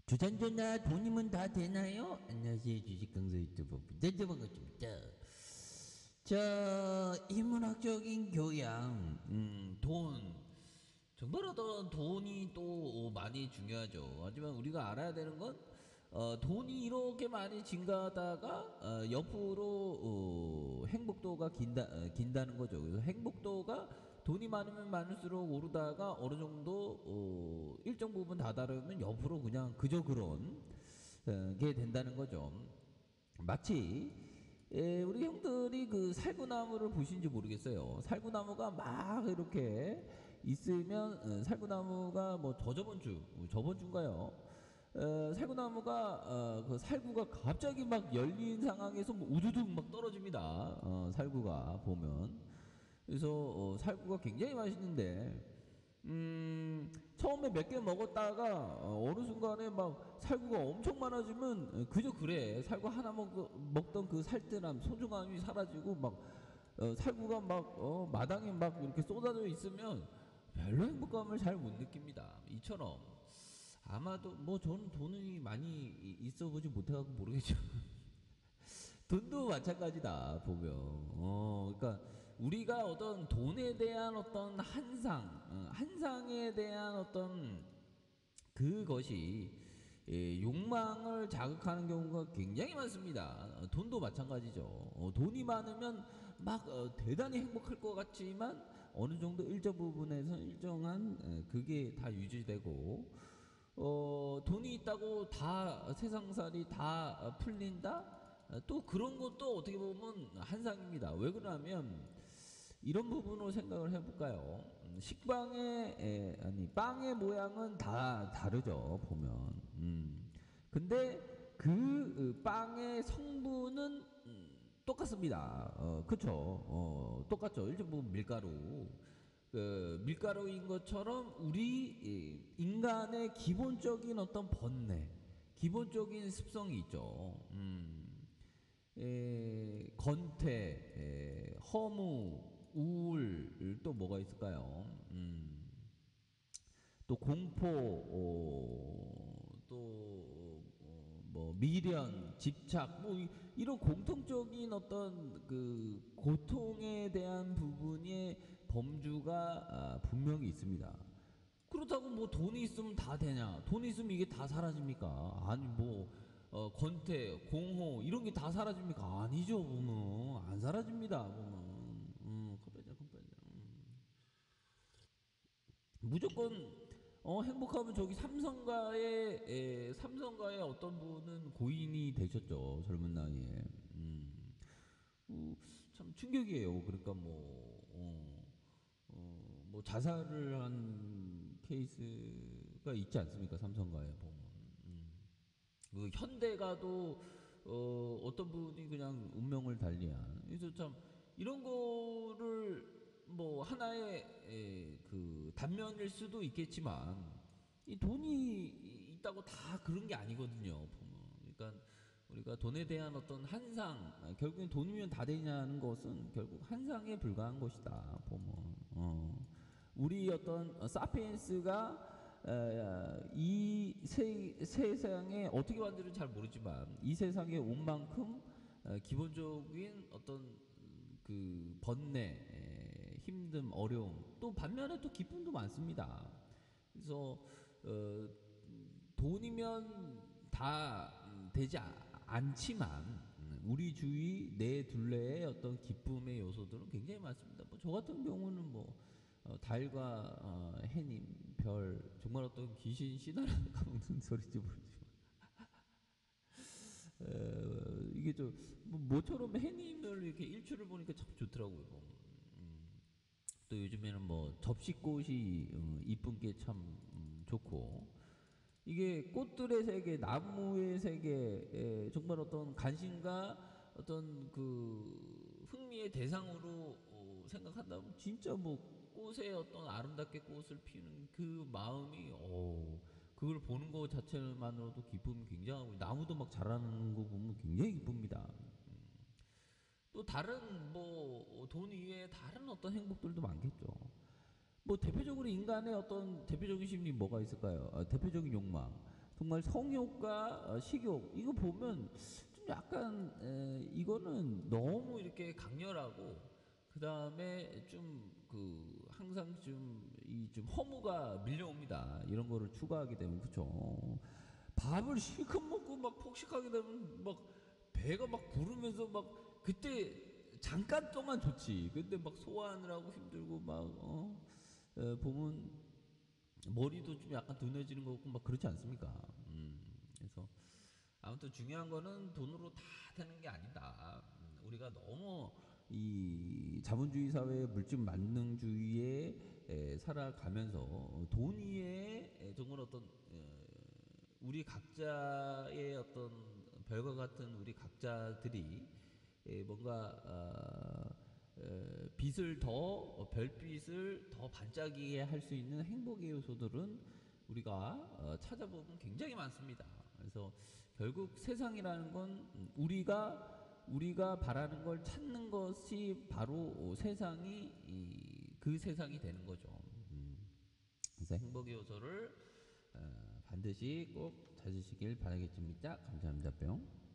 주산전화 돈이면 다 되나요? 안녕하세요. 주식강사 유튜버 부자죠. 반갑습니다. 인문학적인 교양, 돈. 정말 어떤 돈이 또 많이 중요하죠. 하지만 우리가 알아야 되는 건, 돈이 이렇게 많이 증가하다가, 옆으로, 행복도가 긴다는 거죠. 그래서 행복도가 돈이 많으면 많을수록 오르다가 어느 정도, 일정 부분 다다르면 옆으로 그냥 그저 그런, 게 된다는 거죠. 마치, 우리 형들이 그 살구나무를 보신지 모르겠어요. 살구나무가 막 이렇게 있으면 살구나무가 뭐 저번 주인가요? 살구나무가 그 살구가 갑자기 막 열린 상황에서 뭐 우두둑 막 떨어집니다. 살구가 보면 그래서 살구가 굉장히 맛있는데 처음에 몇 개 먹었다가 어느 순간에 막 살구가 엄청 많아지면 그저 그래 살구 하나 먹던 그 살뜰함 소중함이 사라지고 막 살구가 막 마당에 막 이렇게 쏟아져 있으면 별로 행복감을 잘 못 느낍니다. 이처럼 아마도 뭐 저는 돈이 많이 있어 보지 못해갖고 모르겠죠. 돈도 마찬가지다 보면 그러니까 우리가 어떤 돈에 대한 어떤 한상에 대한 어떤 그것이 욕망을 자극하는 경우가 굉장히 많습니다. 돈도 마찬가지죠. 돈이 많으면 막 대단히 행복할 것 같지만 어느 정도 일정 부분에서 일정한 그게 다 유지되고 돈이 있다고 다 세상살이 다 풀린다? 또 그런 것도 어떻게 보면 한상입니다. 왜 그러냐면 이런 부분으로 생각을 해볼까요? 빵의 모양은 다 다르죠, 보면. 근데 그 빵의 성분은 똑같습니다. 그쵸? 똑같죠. 일종 부분 밀가루. 밀가루인 것처럼 우리 인간의 기본적인 어떤 번뇌, 기본적인 습성이 있죠. 건태, 허무, 우울, 또 뭐가 있을까요? 또 공포, 뭐 미련, 집착, 뭐 이런 공통적인 어떤 그 고통에 대한 부분의 범주가 분명히 있습니다. 그렇다고 뭐 돈이 있으면 다 되냐? 돈이 있으면 이게 다 사라집니까? 아니 뭐 권태, 공호 이런 게 다 사라집니까? 아니죠 보면 안 사라집니다 보면 컴퓨터 무조건 행복하면 저기 삼성가의 어떤 분은 고인이 되셨죠 젊은 나이에 참 충격이에요. 그러니까 뭐 자살을 한 케이스가 있지 않습니까? 삼성가에 보면. 그 현대가도 어떤 분이 그냥 운명을 달리한. 그래서 참 이런 거를 뭐 하나의 그 단면일 수도 있겠지만 이 돈이 있다고 다 그런 게 아니거든요. 보면. 그러니까 우리가 돈에 대한 어떤 한상, 결국엔 돈이면 다 되냐는 것은 결국 한상에 불과한 것이다. 보면. 우리 어떤 사피엔스가 이 세상에 어떻게 왔는지는 잘 모르지만 이 세상에 온 만큼 기본적인 어떤 그 번뇌, 힘듦, 어려움 또 반면에 또 기쁨도 많습니다. 그래서 돈이면 다 되지 않지만 우리 주위 내 둘레의 어떤 기쁨의 요소들은 굉장히 많습니다. 뭐 저 같은 경우는 뭐 달과 해님, 별 정말 어떤 귀신 씨나라가 먹는 소리인지 모르지만 이게 좀 뭐처럼 해님을 이렇게 일출을 보니까 참 좋더라고요. 또 요즘에는 뭐 접시꽃이 이쁜 게 참 좋고 이게 꽃들의 세계, 나무의 세계 정말 어떤 관심과 어떤 그 흥미의 대상으로 생각한다면 진짜 뭐 꽃의 어떤 아름답게 꽃을 피우는 그 마음이 그걸 보는 것 자체만으로도 기쁨이 굉장하고 나무도 막 자라는 거 보면 굉장히 기쁩니다. 또 다른 뭐 돈 이외에 다른 어떤 행복들도 많겠죠. 뭐 대표적으로 인간의 어떤 대표적인 심리 뭐가 있을까요? 대표적인 욕망. 정말 성욕과 식욕 이거 보면 좀 약간 이거는 너무 이렇게 강렬하고 그 다음에 좀 그 항상 좀 이 좀 허무가 밀려옵니다. 이런 거를 추가하게 되면 그쵸. 밥을 실컷 먹고 막 폭식하게 되면 막 배가 막 부르면서 막 그때 잠깐 동안 좋지. 근데 막 소화하느라고 힘들고 막 보면 머리도 좀 약간 둔해지는 거 같고 막 그렇지 않습니까? 그래서 아무튼 중요한 거는 돈으로 다 되는 게 아니다. 우리가 너무 이 자본주의 사회 물질 만능주의에 살아가면서 돈 위에 정말 어떤 우리 각자의 어떤 별과 같은 우리 각자들이 뭔가 빛을 더 별빛을 더 반짝이게 할 수 있는 행복의 요소들은 우리가 찾아보면 굉장히 많습니다. 그래서 결국 세상이라는 건 우리가 바라는 걸 찾는 것이 바로 세상이 그 세상이 되는 거죠. 그래서 행복의 요소를 반드시 꼭 찾으시길 바라겠습니다. 감사합니다. 뿅.